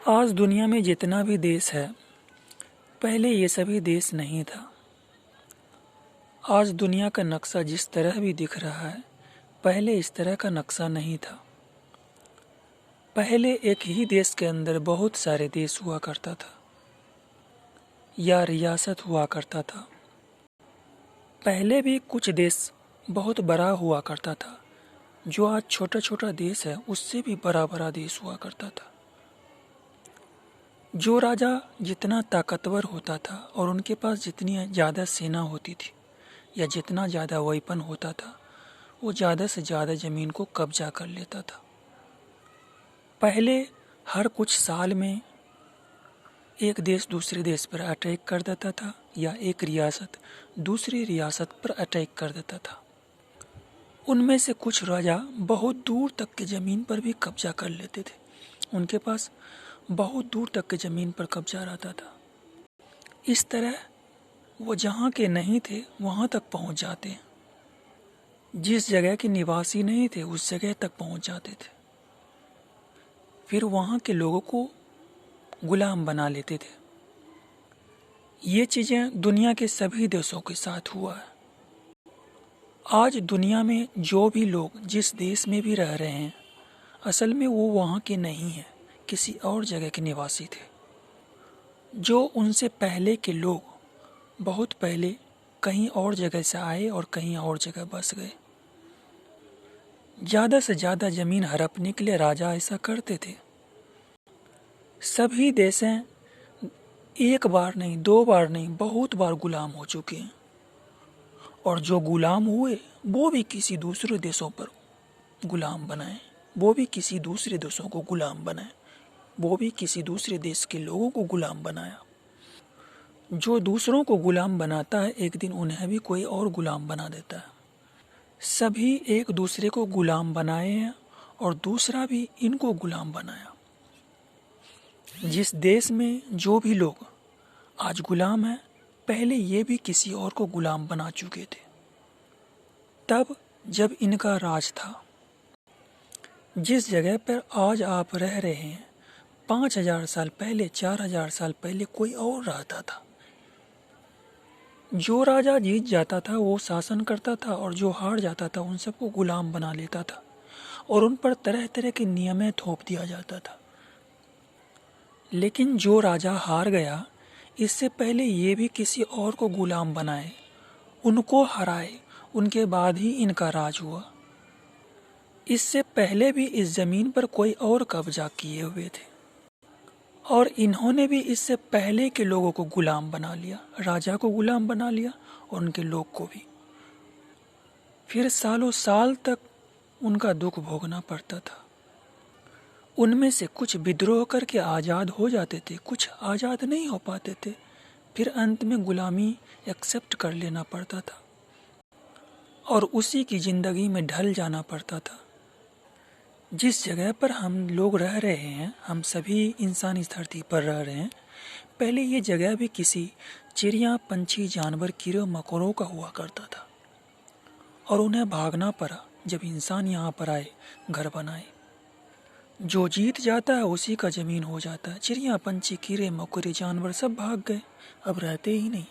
आज दुनिया में जितना भी देश है, पहले ये सभी देश नहीं था। आज दुनिया का नक्शा जिस तरह भी दिख रहा है, पहले इस तरह का नक्शा नहीं था। पहले एक ही देश के अंदर बहुत सारे देश हुआ करता था या रियासत हुआ करता था। पहले भी कुछ देश बहुत बड़ा हुआ करता था। जो आज छोटा छोटा देश है, उससे भी बड़ा बड़ा देश हुआ करता था। जो राजा जितना ताकतवर होता था और उनके पास जितनी ज़्यादा सेना होती थी या जितना ज़्यादा वेपन होता था, वो ज़्यादा से ज़्यादा ज़मीन को कब्जा कर लेता था। पहले हर कुछ साल में एक देश दूसरे देश पर अटैक कर देता था या एक रियासत दूसरी रियासत पर अटैक कर देता था। उनमें से कुछ राजा बहुत दूर तक की ज़मीन पर भी कब्जा कर लेते थे। उनके पास बहुत दूर तक की ज़मीन पर कब्जा रहता था। इस तरह वो जहाँ के नहीं थे वहाँ तक पहुँच जाते। जिस जगह के निवासी नहीं थे उस जगह तक पहुँच जाते थे। फिर वहाँ के लोगों को गुलाम बना लेते थे। ये चीज़ें दुनिया के सभी देशों के साथ हुआ है। आज दुनिया में जो भी लोग जिस देश में भी रह रहे हैं, असल में वो वहाँ के नहीं हैं, किसी और जगह के निवासी थे। जो उनसे पहले के लोग बहुत पहले कहीं और जगह से आए और कहीं और जगह बस गए। ज़्यादा से ज़्यादा ज़मीन हड़पने के लिए राजा ऐसा करते थे। सभी देशें एक बार नहीं, दो बार नहीं, बहुत बार गुलाम हो चुके हैं। और जो गुलाम हुए वो भी किसी दूसरे देशों पर गुलाम बनाए, वो भी किसी दूसरे देशों को गुलाम बनाए, वो भी किसी दूसरे देश के लोगों को गुलाम बनाया। जो दूसरों को गुलाम बनाता है, एक दिन उन्हें भी कोई और गुलाम बना देता है। सभी एक दूसरे को गुलाम बनाए हैं और दूसरा भी इनको गुलाम बनाया। जिस देश में जो भी लोग आज गुलाम हैं, पहले ये भी किसी और को गुलाम बना चुके थे। तब जब इनका राज था, जिस जगह पर आज आप रह रहे हैं, 5000 साल पहले, 4000 साल पहले कोई और रहता था। जो राजा जीत जाता था वो शासन करता था और जो हार जाता था उन सबको गुलाम बना लेता था और उन पर तरह तरह के नियमें थोप दिया जाता था। लेकिन जो राजा हार गया, इससे पहले ये भी किसी और को गुलाम बनाए, उनको हराए, उनके बाद ही इनका राज हुआ। इससे पहले भी इस ज़मीन पर कोई और कब्जा किए हुए थे और इन्होंने भी इससे पहले के लोगों को गुलाम बना लिया, राजा को गुलाम बना लिया और उनके लोग को भी। फिर सालों साल तक उनका दुख भोगना पड़ता था। उनमें से कुछ विद्रोह करके आज़ाद हो जाते थे, कुछ आज़ाद नहीं हो पाते थे। फिर अंत में गुलामी एक्सेप्ट कर लेना पड़ता था और उसी की ज़िंदगी में ढल जाना पड़ता था। जिस जगह पर हम लोग रह रहे हैं, हम सभी इंसान इस धरती पर रह रहे हैं, पहले ये जगह भी किसी चिड़िया, पंछी, जानवर, कीड़े मकोड़ों का हुआ करता था और उन्हें भागना पड़ा जब इंसान यहाँ पर आए, घर बनाए। जो जीत जाता है उसी का ज़मीन हो जाता है। चिड़िया, पंछी, कीड़े मकोड़े, जानवर सब भाग गए, अब रहते ही नहीं।